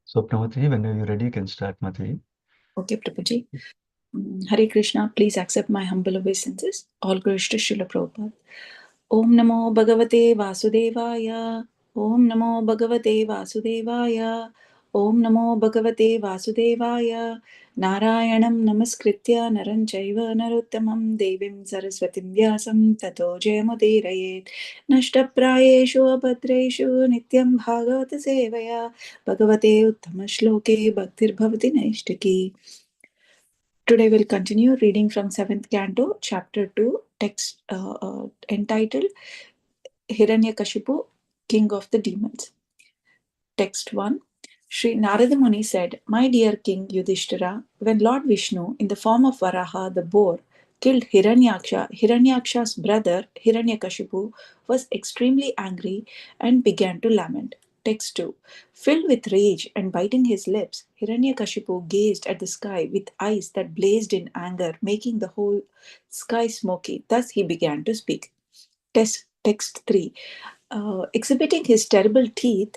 Swapna Mataji, when you're ready, you can start, Mataji. Okay, Prabhuji. Hare Krishna, please accept my humble obeisances. All glories to Srila Prabhupada. Om Namo Bhagavate Vasudevaya. Om Namo Bhagavate Vasudevaya. Om Namo Bhagavate Vasudevaya. Narayanam Namaskritya Naran Chaiva Narottamam Devim Saraswatim Vyasam Tato Jayamudirayet Nashtaprayeshu Abhadreshu Nityam Bhagavata Sevaya Bhagavate Uttama Shloke Bhaktir Bhavati Naishtaki. Today we'll continue reading from 7th Canto, Chapter 2, text entitled Hiranyakashipu, King of the Demons. Text 1. Sri Narada Muni said, My dear King Yudhishthira, when Lord Vishnu, in the form of Varaha, the boar, killed Hiranyaksha's brother Hiranyakashipu was extremely angry and began to lament. Text 2. Filled with rage and biting his lips, Hiranyakashipu gazed at the sky with eyes that blazed in anger, making the whole sky smoky. Thus he began to speak. Text 3. Exhibiting his terrible teeth,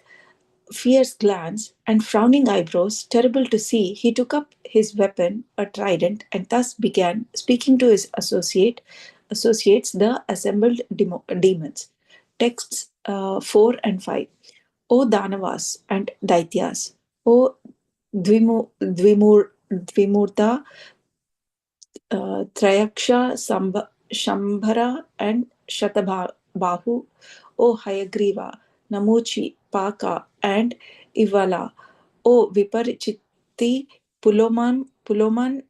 fierce glance, and frowning eyebrows, terrible to see, he took up his weapon, a trident, and thus began speaking to his associates, the assembled demons. Texts 4 and 5. O Danavas and Daityas, O Dvimurta, Trayaksha, Shambhara, and Shatabahu, O Hayagriva, Namuchi, Paka, and Ivala, O Viparichitti, Puloman,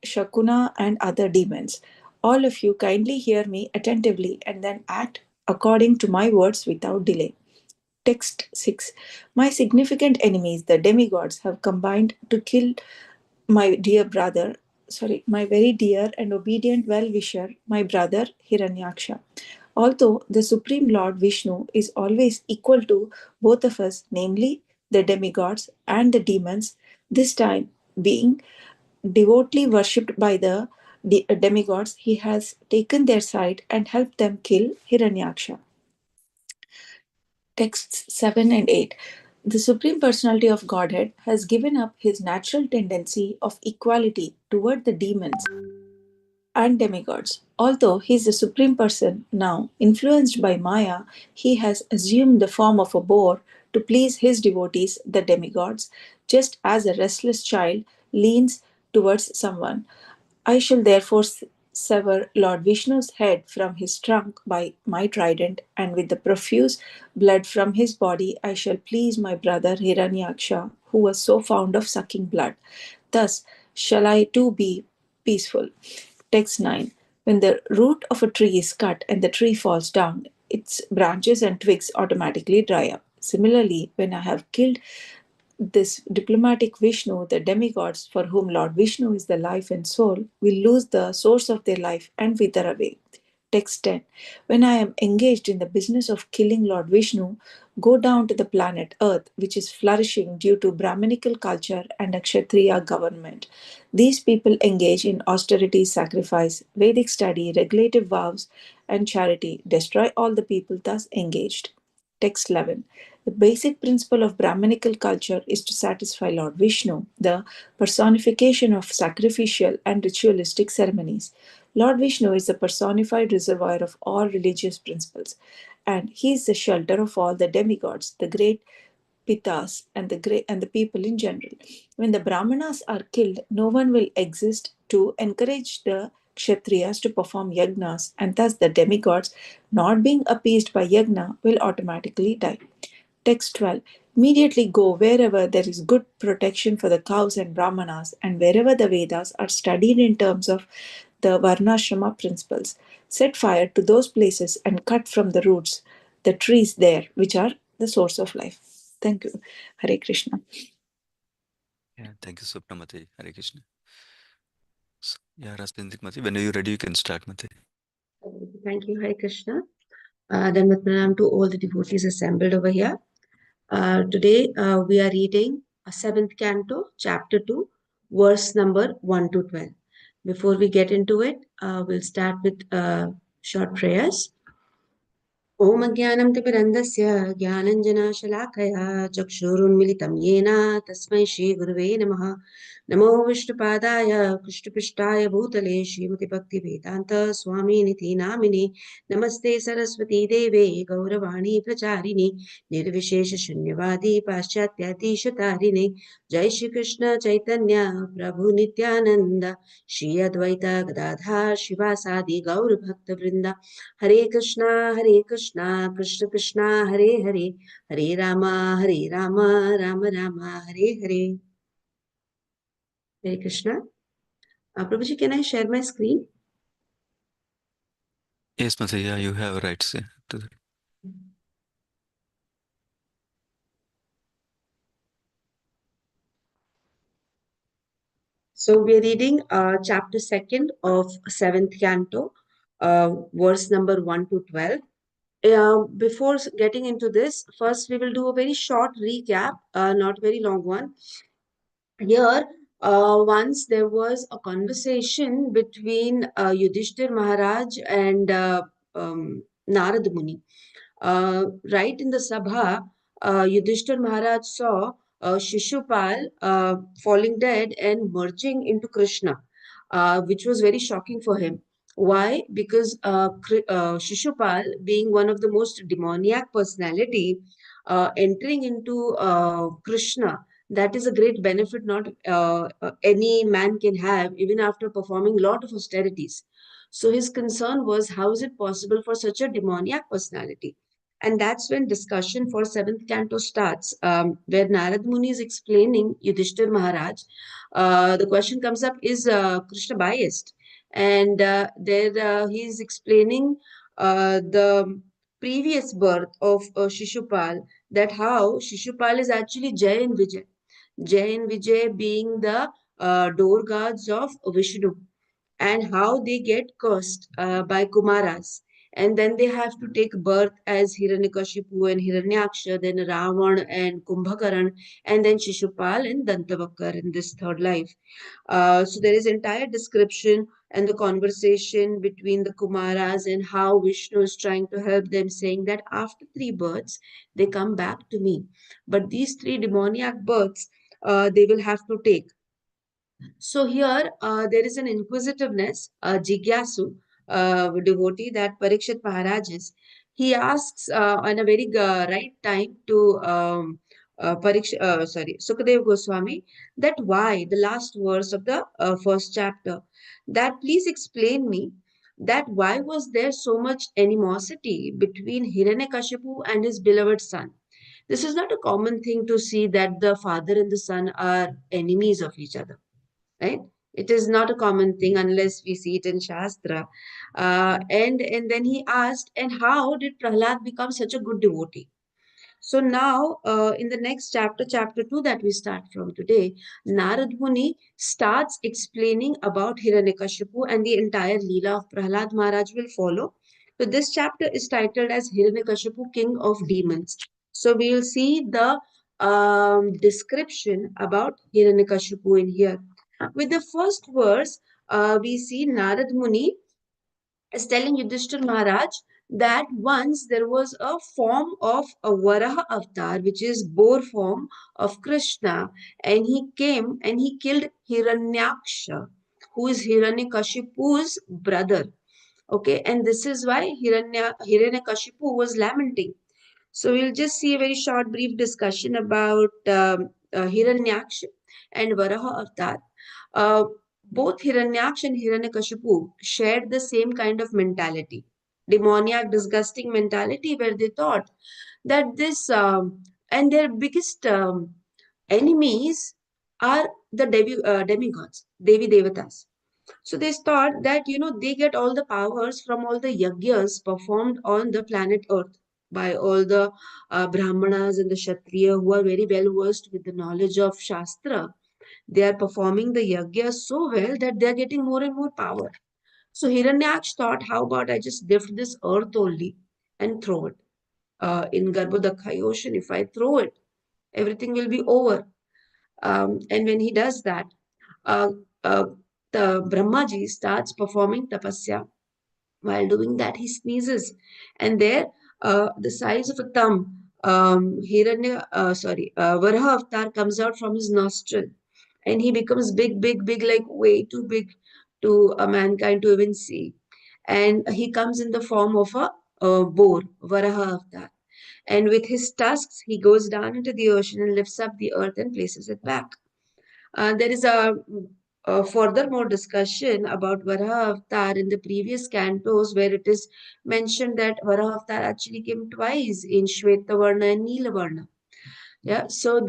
Shakuna, and other demons. All of you kindly hear me attentively and then act according to my words without delay. Text 6. My significant enemies, the demigods, have combined to kill my my very dear and obedient well-wisher, my brother Hiranyaksha. Although the Supreme Lord Vishnu is always equal to both of us, namely the demigods and the demons, this time being devotedly worshipped by the demigods, he has taken their side and helped them kill Hiranyaksha. Texts 7 and 8. The Supreme Personality of Godhead has given up his natural tendency of equality toward the demons and demigods. Although he is the Supreme Person now, influenced by Maya, he has assumed the form of a boar to please his devotees, the demigods, just as a restless child leans towards someone. I shall therefore sever Lord Vishnu's head from his trunk by my trident, and with the profuse blood from his body I shall please my brother Hiranyaksha, who was so fond of sucking blood. Thus shall I too be peaceful. Text 9. When the root of a tree is cut and the tree falls down, its branches and twigs automatically dry up. Similarly, when I have killed this diplomatic Vishnu, the demigods for whom Lord Vishnu is the life and soul, will lose the source of their life and wither away. Text 10. When I am engaged in the business of killing Lord Vishnu, go down to the planet Earth, which is flourishing due to Brahminical culture and a Kshatriya government. These people engage in austerity, sacrifice, Vedic study, regulative vows, and charity, destroy all the people thus engaged. Text 11. The basic principle of Brahminical culture is to satisfy Lord Vishnu, the personification of sacrificial and ritualistic ceremonies. Lord Vishnu is the personified reservoir of all religious principles, and he is the shelter of all the demigods, the great pitas, and the people in general. When the Brahmanas are killed, no one will exist to encourage the Kshatriyas to perform yagnas, and thus the demigods, not being appeased by yagna, will automatically die. Text 12. Immediately go wherever there is good protection for the cows and brahmanas, and wherever the Vedas are studied in terms of the Varnashrama principles. Set fire to those places and cut from the roots the trees there, which are the source of life. Thank you. Hare Krishna. Yeah, thank you, Swapna Mataji. Hare Krishna. So, yeah, Rasa Candrika Mataji, when you're ready, you can start, Mataji. Thank you, Hare Krishna. Then Pranam to all the devotees assembled over here. Today we are reading a 7th Canto, Chapter 2, verse number 1 to 12. Before we get into it, we'll start with short prayers. ॐ अज्ञानं तिमिरन्धस्य ज्ञानञ्जनशलाकया चक्षुरुन्मिलितं येन तस्मै श्रीगुरुवे नमः। नमो विष्णुपादाय कृष्णपृष्ठाय भूतले श्रीमतिभक्तिवेदान्त स्वामिनिति नामिने। नमस्ते सरस्वती देवे गौरवाणी प्रचारिणे निर्विशेषशून्यवादी पाश्चात्यातीशतारिणे। जय श्री कृष्ण चैतन्य प्रभु नित्यानंद श्री अद्वैत गदाधर शिवासादि गौर भक्तवृंद। हरे कृष्णा कृष्ण कृष्ण हरे हरे, हरे Ram Ram Ram Hare Hare. Hare Krishna. Prabhuji, can I share my screen? Yes, Mataji, yeah, you have rights to that. So we are reading chapter 2 of 7th canto, verse number 1 to 12. Before getting into this, first we will do a very short recap, not very long one. Here, once there was a conversation between Yudhishthir Maharaj and Narad Muni. Right in the Sabha, Yudhishthir Maharaj saw Shishupal falling dead and merging into Krishna, which was very shocking for him. Why? Because Shishupal, being one of the most demoniac personality, entering into Krishna, that is a great benefit not any man can have even after performing a lot of austerities. So his concern was, how is it possible for such a demoniac personality? And that's when discussion for seventh canto starts, where Narad Muni is explaining Yudhishthir Maharaj. The question comes up, is Krishna biased? And there he is explaining the previous birth of Shishupal, that how Shishupal is actually Jay and Vijay. Jay and Vijay being the door guards of Vishnu, and how they get cursed by Kumaras. And then they have to take birth as Hiranyakashipu and Hiranyaksha, then Ravan and Kumbhakaran, and then Shishupal and Dantavakkar in this third life. So there is entire description and the conversation between the Kumaras and how Vishnu is trying to help them, saying that after three births, they come back to me. But these three demoniac births, they will have to take. So here there is an inquisitiveness, Jigyasu, devotee that Parikshit Maharaj is. He asks on a very right time to Sukadev Goswami, that why the last verse of the first chapter, that please explain me that why was there so much animosity between Hiranyakashipu and his beloved son. This is not a common thing to see, that the father and the son are enemies of each other, right? It is not a common thing unless we see it in Shastra. And then he asked, and how did Prahlad become such a good devotee? So now, in the next chapter, chapter 2, that we start from today, Narad Muni starts explaining about Hiranyakashipu, and the entire Leela of Prahlad Maharaj will follow. So this chapter is titled as Hiranyakashipu, King of Demons. So we will see the description about Hiranyakashipu in here. With the first verse, we see Narad Muni is telling Yudhishthir Maharaj that once there was a form of a Varaha avatar, which is boar form of Krishna, and he came and he killed Hiranyaksha, who is Hiranyakashipu's brother. Okay, and this is why Hiranyakashipu was lamenting. So we'll just see a very short, brief discussion about Hiranyaksha and Varaha avatar. Uh, both Hiranyaksha and Hiranyakashipu shared the same kind of mentality, demoniac, disgusting mentality, where they thought that this and their biggest enemies are the demigods, Devi Devatas. So they thought that, they get all the powers from all the yagyas performed on the planet Earth by all the Brahmanas and the Kshatriya who are very well versed with the knowledge of Shastra. They are performing the yagya so well that they are getting more and more power. So Hiranyaksh thought, how about I just lift this earth only and throw it in Garbhodakha ocean? If I throw it, everything will be over. And when he does that, uh, uh, the Brahmaji starts performing tapasya. While doing that, he sneezes, and there the size of a thumb. Varaha avatar comes out from his nostril, and he becomes big, big, big, like way too big to a mankind to even see. And he comes in the form of a boar, Varaha avatar. And with his tusks, he goes down into the ocean and lifts up the earth and places it back. There is a furthermore discussion about Varaha Avatar in the previous cantos, where it is mentioned that Varaha Avatar actually came twice in Shvetavarna and Neelavarna. Yeah, so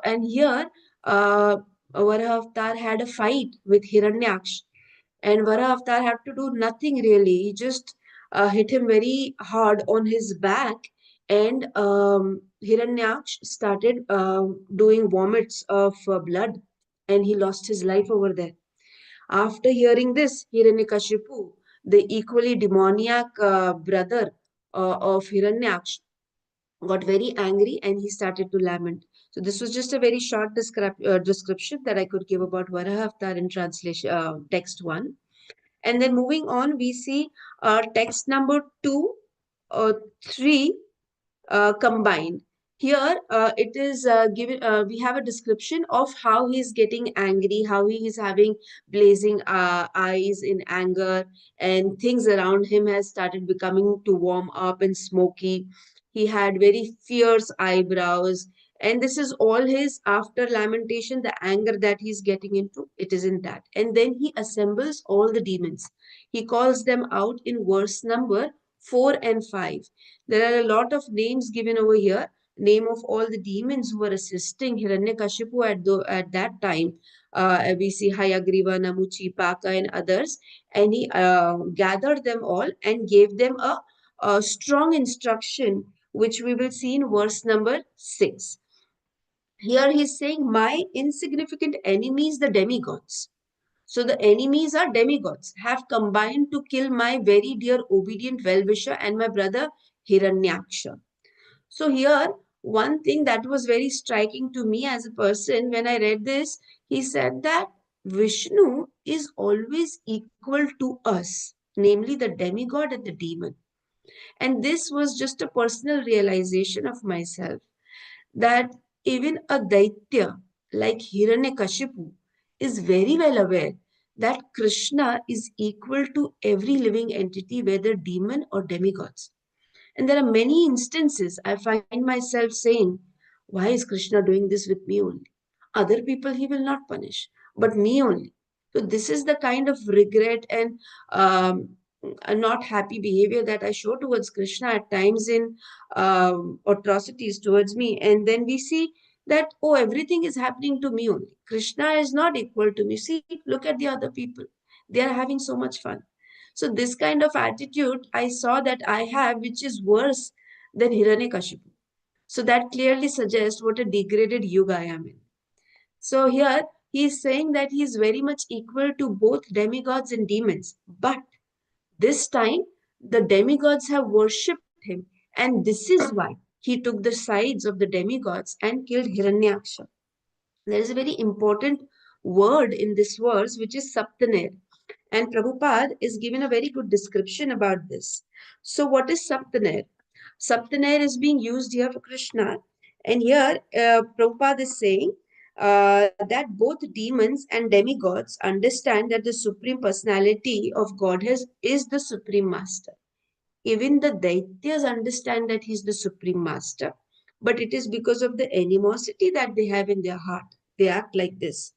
and here Varaha Avatar had a fight with Hiranyaksh, and Varaha Avatar had to do nothing really. He just hit him very hard on his back, and Hiranyaksh started doing vomits of blood, and he lost his life over there. After hearing this, Hiranyakashipu, the equally demoniac brother of Hiranyaksh, got very angry and he started to lament. So this was just a very short description that I could give about Varaha Avatar in translation, text 1. And then moving on, we see text number 2 or 3 combined. Here, it is given. We have a description of how he's getting angry, how he is having blazing eyes in anger, and things around him has started becoming to warm up and smoky. He had very fierce eyebrows, and this is all his after lamentation. The anger that he's getting into, it is in that. And then he assembles all the demons. He calls them out in verse number 4 and 5. There are a lot of names given over here, name of all the demons who were assisting Hiranyakashipu at that time. We see Hayagriva, Namuchi, Paka, and others, and he gathered them all and gave them a strong instruction, which we will see in verse number 6. Here he's saying, my insignificant enemies, the demigods. So the enemies are demigods, have combined to kill my very dear obedient well-wisher and my brother Hiranyaksha. So here, one thing that was very striking to me as a person when I read this, he said that Vishnu is always equal to us, namely the demigod and the demon. And this was just a personal realization of myself that even a Daitya like Hiranyakashipu is very well aware that Krishna is equal to every living entity, whether demon or demigods. And there are many instances I find myself saying, why is Krishna doing this with me only? Other people he will not punish, but me only. So this is the kind of regret and a not happy behavior that I show towards Krishna at times in atrocities towards me. And then we see that, oh, everything is happening to me only. Krishna is not equal to me. See, look at the other people. They are having so much fun. So this kind of attitude I saw that I have, which is worse than Hiranyakashipu. So that clearly suggests what a degraded yuga I am in. So here he is saying that he is very much equal to both demigods and demons. But this time the demigods have worshipped him, and this is why he took the sides of the demigods and killed Hiranyaksha. There is a very important word in this verse which is Saptaner. And Prabhupada is given a very good description about this. So, what is Saptaner? Saptaner is being used here for Krishna. And here, Prabhupada is saying that both demons and demigods understand that the Supreme Personality of Godhead is the Supreme Master. Even the Daityas understand that He is the Supreme Master. But it is because of the animosity that they have in their heart. They act like this.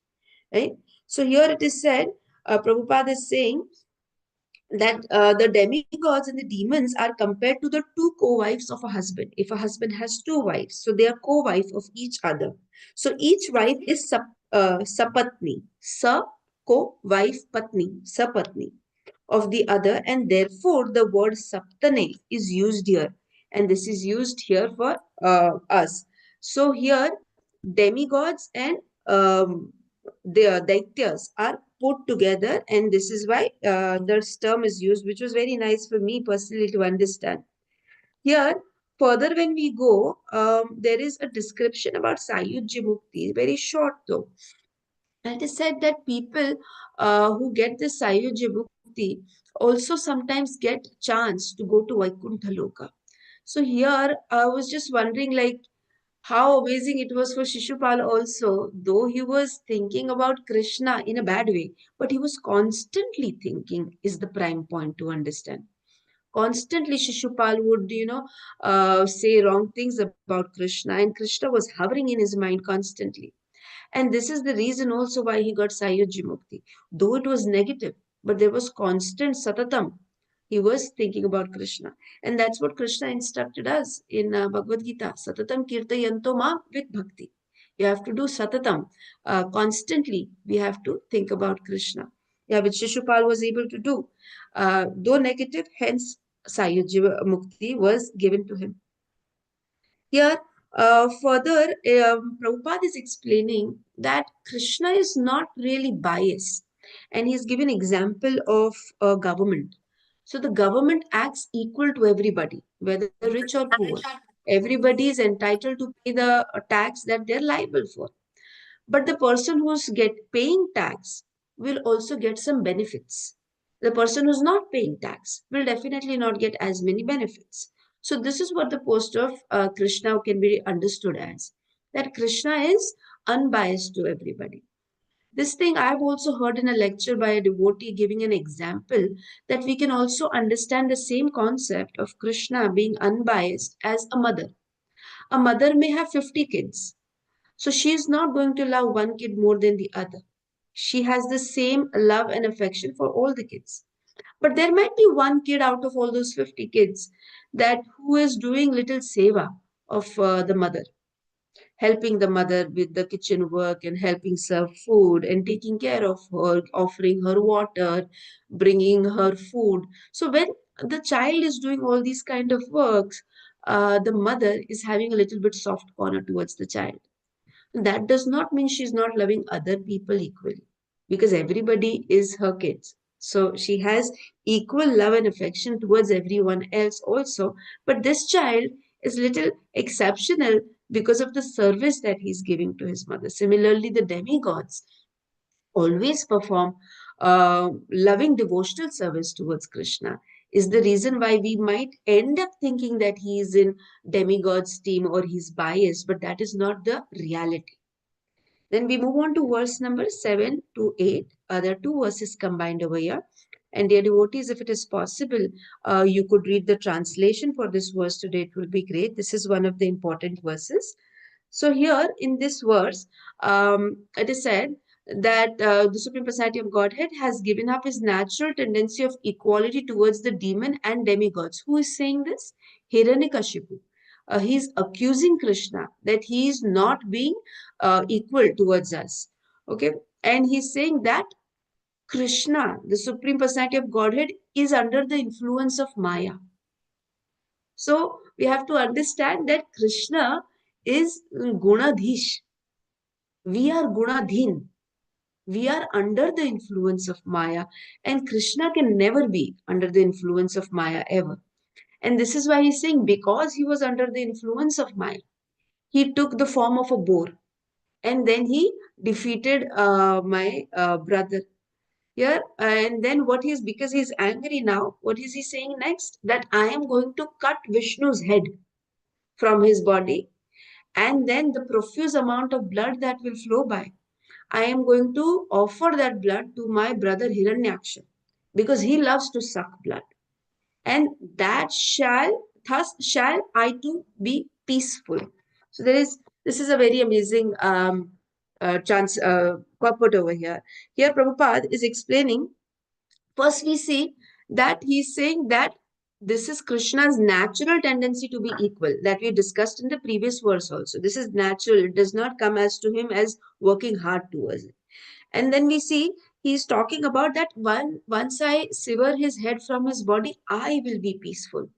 Right? So here it is said, Prabhupada is saying that the demigods and the demons are compared to the two co-wives of a husband. If a husband has two wives, so they are co-wife of each other. So each wife is sapatni, sa co-wife patni, sapatni of the other, and therefore the word saptane is used here, and this is used here for us. So here demigods and the daityas are put together, and this is why this term is used, which was very nice for me personally to understand. Here, further when we go, there is a description about Sayujya Mukti, very short though. And it is said that people who get this Sayujya Mukti also sometimes get chance to go to Vaikuntha Loka. So here I was just wondering, like, how amazing it was for Shishupal also, though he was thinking about Krishna in a bad way, but he was constantly thinking, is the prime point to understand. Constantly, Shishupal would, say wrong things about Krishna, and Krishna was hovering in his mind constantly. And this is the reason also why he got Sayuji Mukti. Though it was negative, but there was constant satatam. He was thinking about Krishna. And that's what Krishna instructed us in Bhagavad Gita. Satatam kirtayanto ma with bhakti. You have to do satatam. Constantly, we have to think about Krishna. Yeah, which Shishupal was able to do. Though negative, hence Sayuji Mukti was given to him. Here, further, Prabhupada is explaining that Krishna is not really biased, and he's given example of a government. So the government acts equal to everybody, whether rich or poor. Everybody is entitled to pay the tax that they're liable for. But the person who's get paying tax will also get some benefits. The person who's not paying tax will definitely not get as many benefits. So this is what the post of Krishna can be understood as, that Krishna is unbiased to everybody. This thing I've also heard in a lecture by a devotee giving an example, that we can also understand the same concept of Krishna being unbiased as a mother. A mother may have 50 kids, so she is not going to love one kid more than the other. She has the same love and affection for all the kids. But there might be one kid out of all those 50 kids that who is doing little seva of the mother, helping the mother with the kitchen work and helping serve food and taking care of her, offering her water, bringing her food. So when the child is doing all these kind of works, the mother is having a little bit soft corner towards the child. That does not mean she's not loving other people equally, because everybody is her kids. So she has equal love and affection towards everyone else also. But this child is little exceptional because of the service that he's giving to his mother. Similarly, the demigods always perform loving devotional service towards Krishna. Is the reason why we might end up thinking that he is in demigod's team or he's biased, but that is not the reality. Then we move on to verse number 7 to 8. There are two verses combined over here. And dear devotees, if it is possible, you could read the translation for this verse today. It will be great. This is one of the important verses. So here in this verse, it is said that the Supreme Personality of Godhead has given up his natural tendency of equality towards the demon and demigods. Who is saying this? Hiranyakashipu. He's accusing Krishna that he is not being equal towards us. Okay, and he's saying that Krishna, the Supreme Personality of Godhead, is under the influence of Maya. So we have to understand that Krishna is Gunadhish. We are Gunadhin. We are under the influence of Maya, and Krishna can never be under the influence of Maya ever. And this is why he's saying, because he was under the influence of Maya, he took the form of a boar, and then he defeated my brother here. And then what he's, because he's angry now, what is he saying next? That I am going to cut Vishnu's head from his body, and then the profuse amount of blood that will flow by, I am going to offer that blood to my brother Hiranyaksha, because he loves to suck blood. And that thus shall I too be peaceful. So this is a very amazing purport over here. Here Prabhupada is explaining. First, we see that he's saying that this is Krishna's natural tendency to be equal, that we discussed in the previous verse also. This is natural, it does not come as to him as working hard towards it. And then we see he's talking about that once I sever his head from his body, I will be peaceful.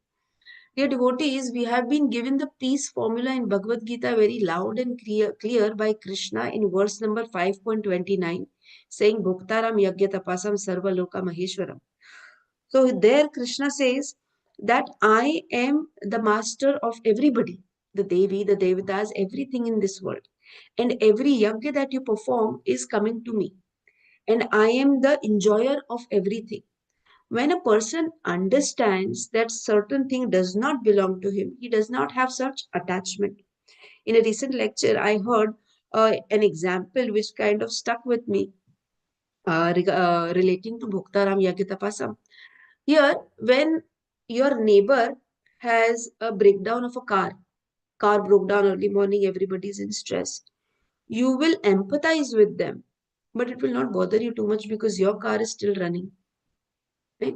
Dear devotees, we have been given the peace formula in Bhagavad Gita very loud and clear by Krishna in verse number 5.29, saying, Bhuktaram Yagya Tapasam Sarva Loka Maheshwaram. So there Krishna says that I am the master of everybody, the Devi, the Devatas, everything in this world. And every yagya that you perform is coming to me. And I am the enjoyer of everything. When a person understands that certain thing does not belong to him, he does not have such attachment. In a recent lecture, I heard an example which kind of stuck with me relating to Bhuktaram Yagitapasam. Here, when your neighbor has a breakdown of a car broke down early morning, everybody's in stress, you will empathize with them, but it will not bother you too much because your car is still running, right?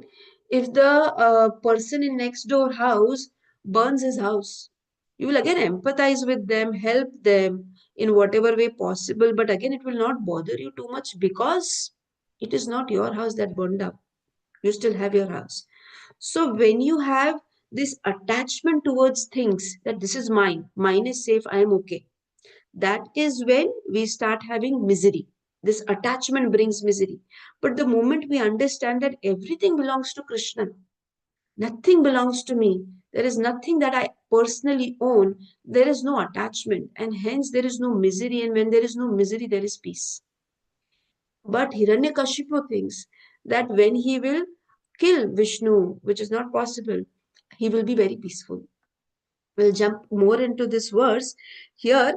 If the person in next door house burns his house, you will again empathize with them, help them in whatever way possible, but again, it will not bother you too much because it is not your house that burned up. You still have your house. So when you have this attachment towards things that this is mine, mine is safe, I am okay, that is when we start having misery. This attachment brings misery. But the moment we understand that everything belongs to Krishna, nothing belongs to me, there is nothing that I personally own, there is no attachment, and hence there is no misery. And when there is no misery, there is peace. But Hiranyakashipu thinks that when he will kill Vishnu, which is not possible, he will be very peaceful. We'll jump more into this verse. Here,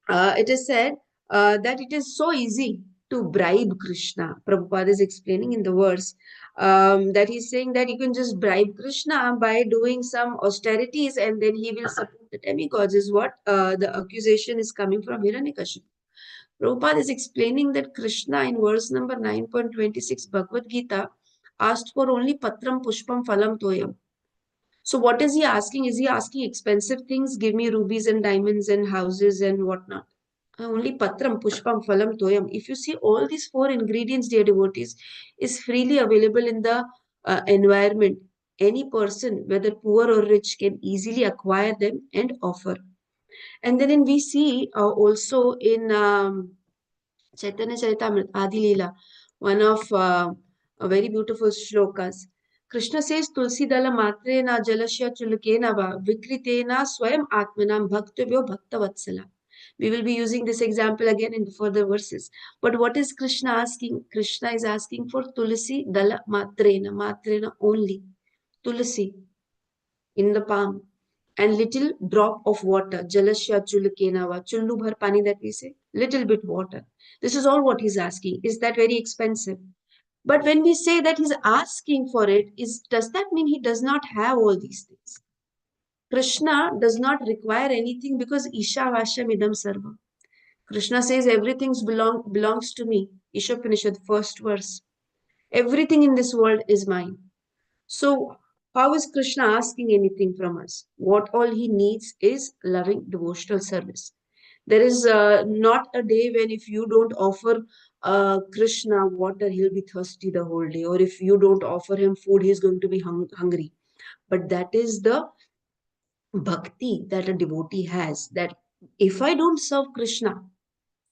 it is said that it is so easy to bribe Krishna. Prabhupada is explaining in the verse that he's saying that you can just bribe Krishna by doing some austerities and then he will support the demigods, is what the accusation is coming from Hiranyakashipu. Prabhupada is explaining that Krishna in verse number 9.26 Bhagavad Gita asked for only patram pushpam phalam toyam. So what is he asking? Is he asking expensive things? Give me rubies and diamonds and houses and whatnot. Only patram, pushpam, phalam, toyam. If you see all these four ingredients, dear devotees, is freely available in the environment. Any person, whether poor or rich, can easily acquire them and offer. And then we see also in Chaitanya Charitamrita, Adi Leela, one of a very beautiful shlokas. Krishna says, Tulsi dala matre na jalasya chulukena va vikritena swayam atmanam bhaktavyo bhaktavatsala. We will be using this example again in the further verses. But what is Krishna asking? Krishna is asking for Tulsi dala matrena only. Tulsi in the palm and little drop of water, jalasya chulukenava, chullu bhar pani that we say, little bit water. This is all what he's asking. Is that very expensive? But when we say that he's asking for it, does that mean he does not have all these things? Krishna does not require anything because Isha Vashyam Idam Sarva. Krishna says everything belongs to me. Ishopanishad, first verse. Everything in this world is mine. So, how is Krishna asking anything from us? What all he needs is loving devotional service. There is not a day when if you don't offer Krishna water, he'll be thirsty the whole day. Or if you don't offer him food, he's going to be hungry. But that is the bhakti that a devotee has. That if I don't serve Krishna,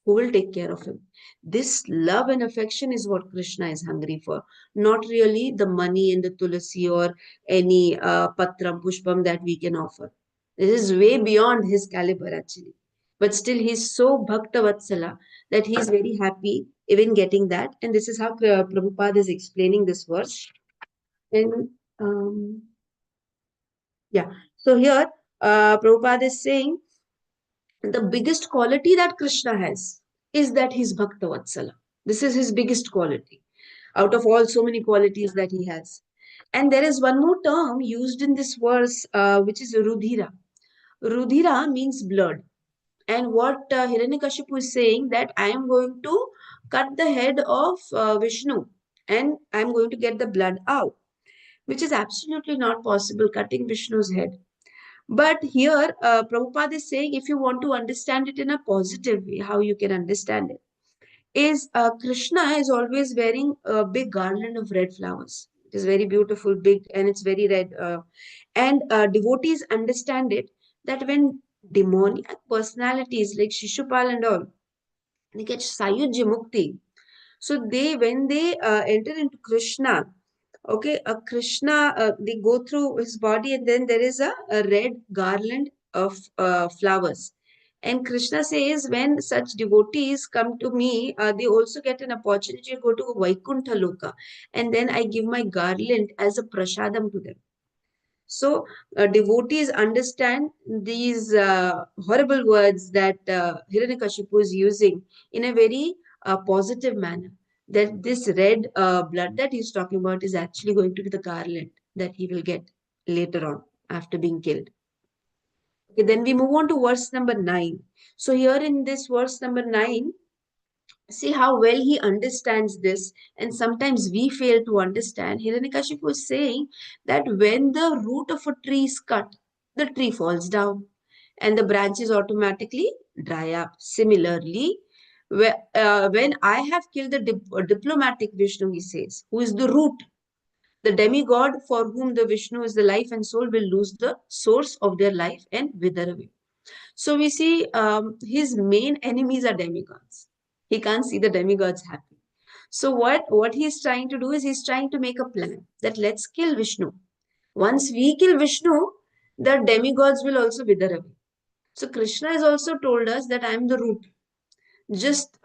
who will take care of him? This love and affection is what Krishna is hungry for, not really the money and the tulasi or any patram, pushpam that we can offer. This is way beyond his caliber actually. But still, he's so bhakta vatsala that he's very happy even getting that. And this is how Prabhupada is explaining this verse. And yeah, so here Prabhupada is saying the biggest quality that Krishna has is that he's Bhakta Vatsala. This is his biggest quality out of all so many qualities that he has. And there is one more term used in this verse, which is Rudhira. Rudhira means blood. And what Hiranyakashipu is saying that I am going to cut the head of Vishnu and I am going to get the blood out, which is absolutely not possible, cutting Vishnu's head. But here, Prabhupada is saying if you want to understand it in a positive way, how you can understand it is Krishna is always wearing a big garland of red flowers. It is very beautiful, big, and it's very red. And devotees understand it that when demoniac personalities like Shishupal and all, they get Sayujya Mukti. So when they enter into Krishna, okay, a Krishna, they go through his body and then there is a red garland of flowers. And Krishna says, when such devotees come to me, they also get an opportunity to go to Vaikuntha Loka. And then I give my garland as a prasadam to them. So, devotees understand these horrible words that Hiranyakashipu is using in a very positive manner. That this red blood that he's talking about is actually going to be the garland that he will get later on after being killed. Okay, then we move on to verse number 9. So, here in this verse number 9, see how well he understands this, and sometimes we fail to understand. Hiranyakashipu is saying that when the root of a tree is cut, the tree falls down and the branches automatically dry up. Similarly, when I have killed the diplomatic Vishnu, he says, who is the root, the demigod for whom the Vishnu is the life and soul, will lose the source of their life and wither away. So we see his main enemies are demigods. He can't see the demigods happy. So what he's trying to do is he's trying to make a plan that let's kill Vishnu. Once we kill Vishnu, the demigods will also wither away. So Krishna has also told us that I am the root. Just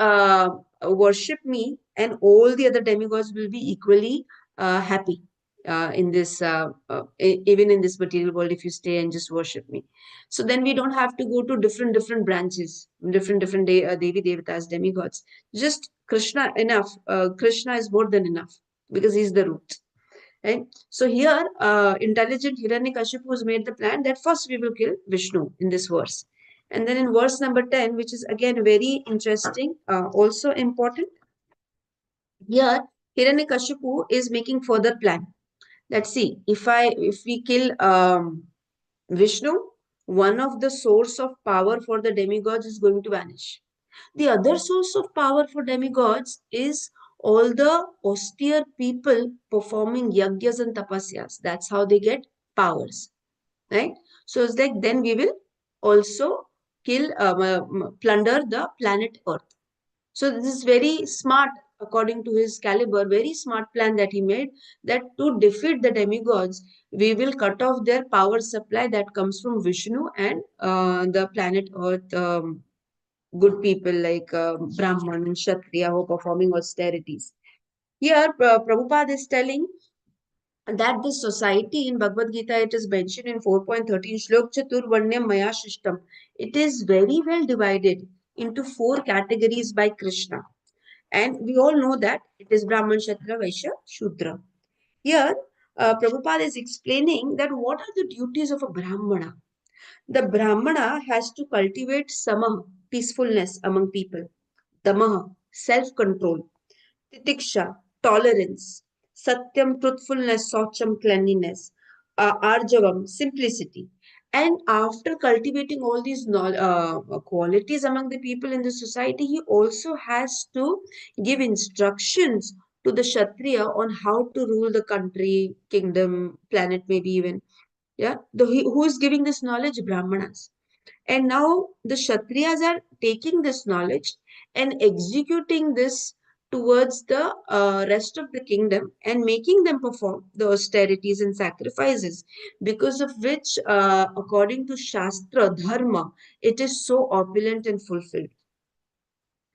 worship me, and all the other demigods will be equally happy in this even in this material world, if you stay and just worship me. So then we don't have to go to different branches, different devi devatas, demigods. Just Krishna enough. Krishna is more than enough because he's the root. Right? So here, intelligent Hiranyakashipu has made the plan that first we will kill Vishnu in this verse. And then in verse number 10, which is again very interesting, also important, here Hiranyakashipu is making further plan. Let's see, if we kill Vishnu, one of the source of power for the demigods is going to vanish. The other source of power for demigods is all the austere people performing yagyas and tapasyas. That's how they get powers, right? So it's like then we will also plunder the planet Earth. So this is very smart, according to his caliber, very smart plan that he made, that to defeat the demigods, we will cut off their power supply that comes from Vishnu and the planet Earth. Good people like Brahman and Kshatriya who are performing austerities. Here, Prabhupada is telling that this society in Bhagavad Gita, it is mentioned in 4.13 Shlok Chatur Varnyam Maya Shishtam. It is very well divided into 4 categories by Krishna. And we all know that it is Brahman, Kshatriya, Vaishya, Shudra. Here, Prabhupada is explaining that what are the duties of a Brahmana. The Brahmana has to cultivate samah, peacefulness among people, damaha, self-control, titiksha, tolerance, satyam, truthfulness, saucham, cleanliness, arjavam, simplicity. And after cultivating all these qualities among the people in the society, he also has to give instructions to the Kshatriya on how to rule the country, kingdom, planet, maybe even. Yeah, who is giving this knowledge? Brahmanas. And now the Kshatriyas are taking this knowledge and executing this towards the rest of the kingdom and making them perform the austerities and sacrifices, because of which, according to Shastra, Dharma, it is so opulent and fulfilled.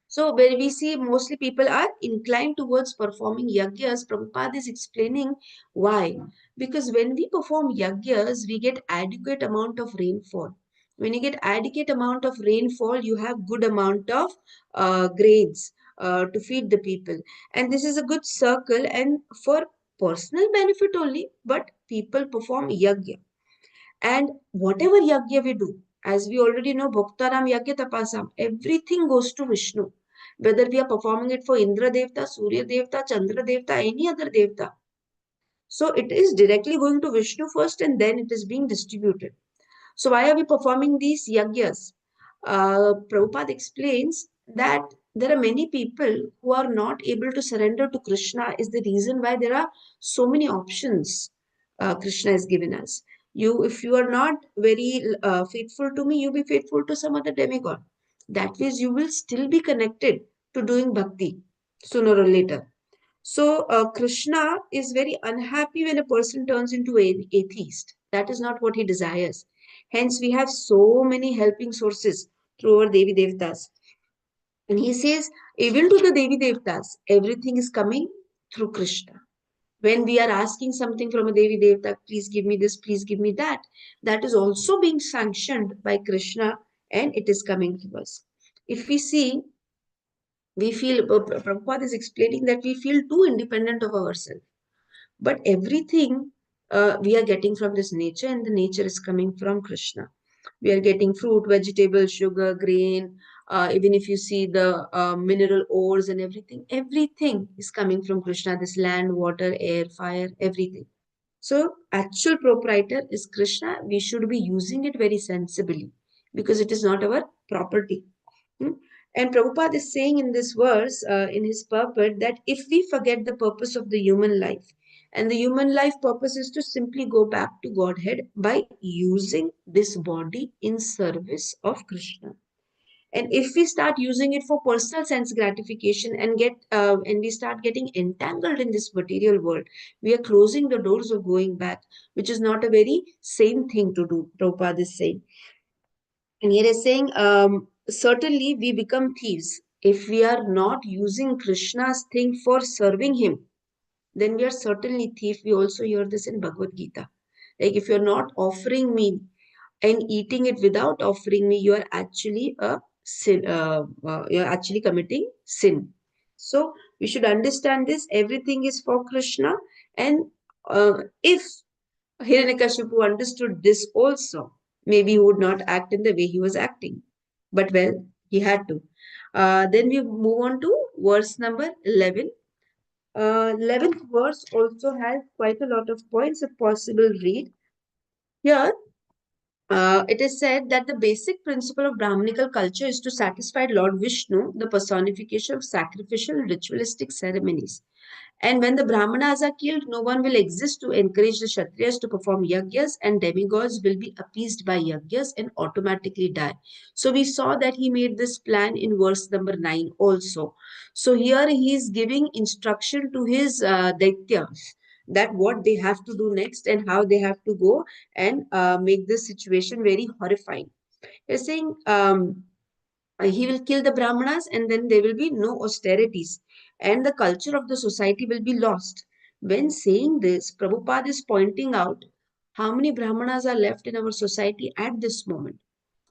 So where we see mostly people are inclined towards performing yagyas, Prabhupada is explaining why. Because when we perform yagyas, we get adequate amount of rainfall. When you get adequate amount of rainfall, you have good amount of grains to feed the people. And this is a good circle and for personal benefit only, but people perform yagya. And whatever yagya we do, as we already know, Bhoktaram Yagya Tapasam, everything goes to Vishnu. Whether we are performing it for Indra Devta, Surya Devta, Chandra Devta, any other Devta. So it is directly going to Vishnu first and then it is being distributed. So why are we performing these yagyas? Prabhupada explains that there are many people who are not able to surrender to Krishna is the reason why there are so many options Krishna has given us. If you are not very faithful to me, you be faithful to some other demigod. That means you will still be connected to doing bhakti sooner or later. So Krishna is very unhappy when a person turns into an atheist. That is not what he desires. Hence, we have so many helping sources through our Devi Devtas. And he says, even to the Devi Devtas, everything is coming through Krishna. When we are asking something from a Devi Devta, please give me this, please give me that, that is also being sanctioned by Krishna and it is coming to us. If we see, we feel, Prabhupada is explaining that we feel too independent of ourselves. But everything we are getting from this nature, and the nature is coming from Krishna. We are getting fruit, vegetable, sugar, grain. Even if you see the mineral ores and everything is coming from Krishna. This land, water, air, fire, everything. So, actual proprietor is Krishna. We should be using it very sensibly because it is not our property. Hmm? And Prabhupada is saying in this verse, in his purport, that if we forget the purpose of the human life, and the human life purpose is to simply go back to Godhead by using this body in service of Krishna. And if we start using it for personal sense gratification and we start getting entangled in this material world, we are closing the doors of going back, which is not a very sane thing to do. Prabhupada is saying. And here is saying, certainly we become thieves if we are not using Krishna's thing for serving him. Then we are certainly thief. We also hear this in Bhagavad Gita. Like if you're not offering me and eating it without offering me, you are actually a sin. You're actually committing sin. So we should understand this. Everything is for Krishna, and if Hiranyakashipu understood this also, maybe he would not act in the way he was acting. But well, he had to. Then we move on to verse number 11. 11th verse also has quite a lot of points, a possible read. Here, it is said that the basic principle of Brahminical culture is to satisfy Lord Vishnu, the personification of sacrificial ritualistic ceremonies. And when the Brahmanas are killed, no one will exist to encourage the Kshatriyas to perform yajnas, and demigods will be appeased by yajnas and automatically die. So we saw that he made this plan in verse number 9 also. So here he is giving instruction to his daityas that what they have to do next and how they have to go and make this situation very horrifying. He's saying he will kill the Brahmanas and then there will be no austerities and the culture of the society will be lost. When saying this, Prabhupada is pointing out how many Brahmanas are left in our society at this moment.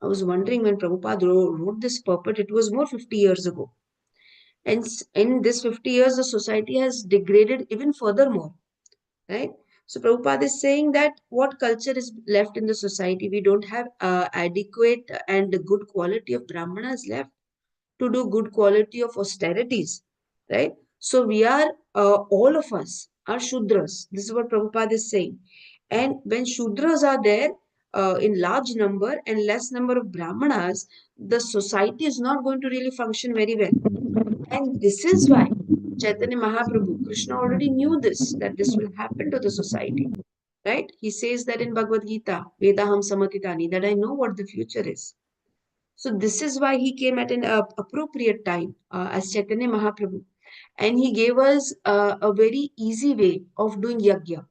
I was wondering when Prabhupada wrote this purport, it was more 50 years ago. And in this 50 years, the society has degraded even furthermore, right? So Prabhupada is saying that what culture is left in the society? We don't have adequate and good quality of Brahmanas left to do good quality of austerities, right? So we are, all of us are Shudras. This is what Prabhupada is saying. And when Shudras are there in large number and less number of Brahmanas, the society is not going to really function very well. And this is why Chaitanya Mahaprabhu, Krishna already knew this, that this will happen to the society, right? He says that in Bhagavad Gita, Vedaham Samatitani, that I know what the future is. So this is why he came at an appropriate time as Chaitanya Mahaprabhu. And he gave us a very easy way of doing yajna.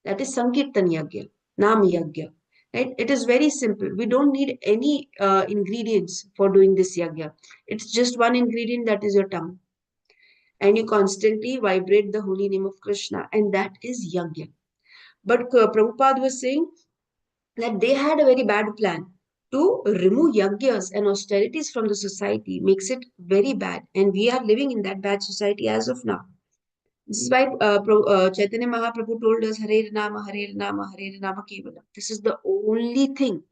That is Sankirtan yajna, Nam yajna. Right? It is very simple. We don't need any ingredients for doing this yajna. It's just one ingredient, that is your tongue. And you constantly vibrate the holy name of Krishna. And that is yajna. But Prabhupada was saying that they had a very bad plan to remove yajnas and austerities from the society, makes it very bad. And we are living in that bad society as of now. This is why Chaitanya Mahaprabhu told us, Hare Nama, Hare Nama, Hare Nama Kevala. This is the only thing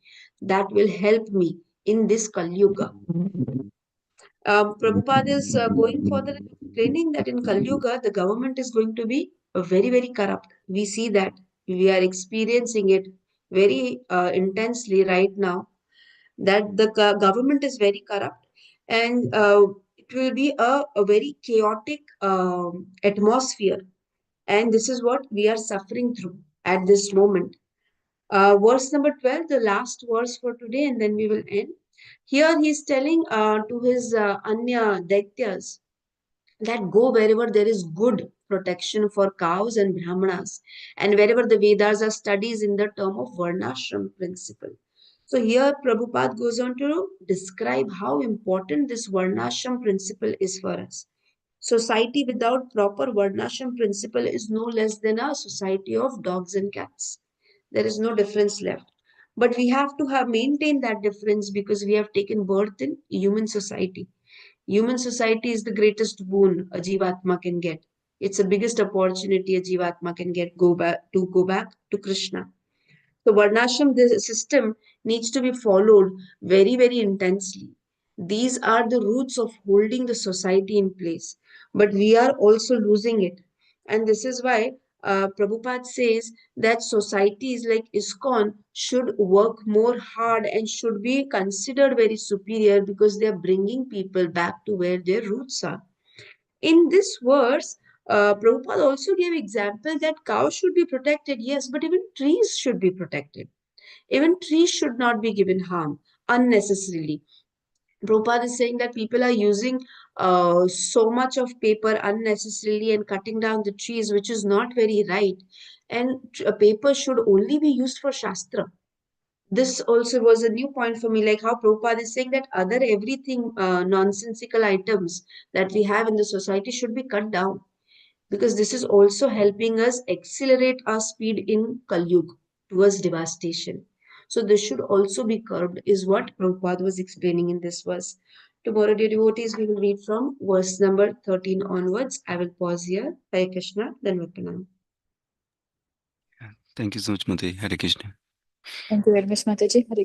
that will help me in this Kali Yuga. Prabhupada is going further and explaining that in Kali Yuga, the government is going to be very, very corrupt. We see that. We are experiencing it very intensely right now, that the government is very corrupt and it will be a very chaotic atmosphere. And this is what we are suffering through at this moment. Verse number 12, the last verse for today, and then we will end. Here he is telling to his Anya Daityas that go wherever there is good protection for cows and Brahmanas, and wherever the Vedas are studies in the term of Varnashram principle. So here Prabhupada goes on to describe how important this Varnashram principle is for us. Society without proper Varnashram principle is no less than a society of dogs and cats. There is no difference left. But we have to have maintained that difference because we have taken birth in human society. Human society is the greatest boon a Jivatma can get. It's the biggest opportunity a Jivatma can get go back to Krishna. So Varnashram this system needs to be followed very, very intensely. These are the roots of holding the society in place. But we are also losing it. And this is why Prabhupada says that societies like ISKCON should work more hard and should be considered very superior because they are bringing people back to where their roots are. In this verse, Prabhupada also gave example that cows should be protected, yes, but even trees should be protected. Even trees should not be given harm unnecessarily. Prabhupada is saying that people are using so much of paper unnecessarily and cutting down the trees, which is not very right. And paper should only be used for Shastra. This also was a new point for me, like how Prabhupada is saying that other everything nonsensical items that we have in the society should be cut down because this is also helping us accelerate our speed in Kali Yuga towards devastation. So this should also be curbed, is what Prabhupada was explaining in this verse. Tomorrow, dear devotees, we will read from verse number 13 onwards. I will pause here. Hare Krishna, then Vipranam. Yeah. Thank you so much, Mate. Hare Krishna. Thank you very much, Mataji. Hare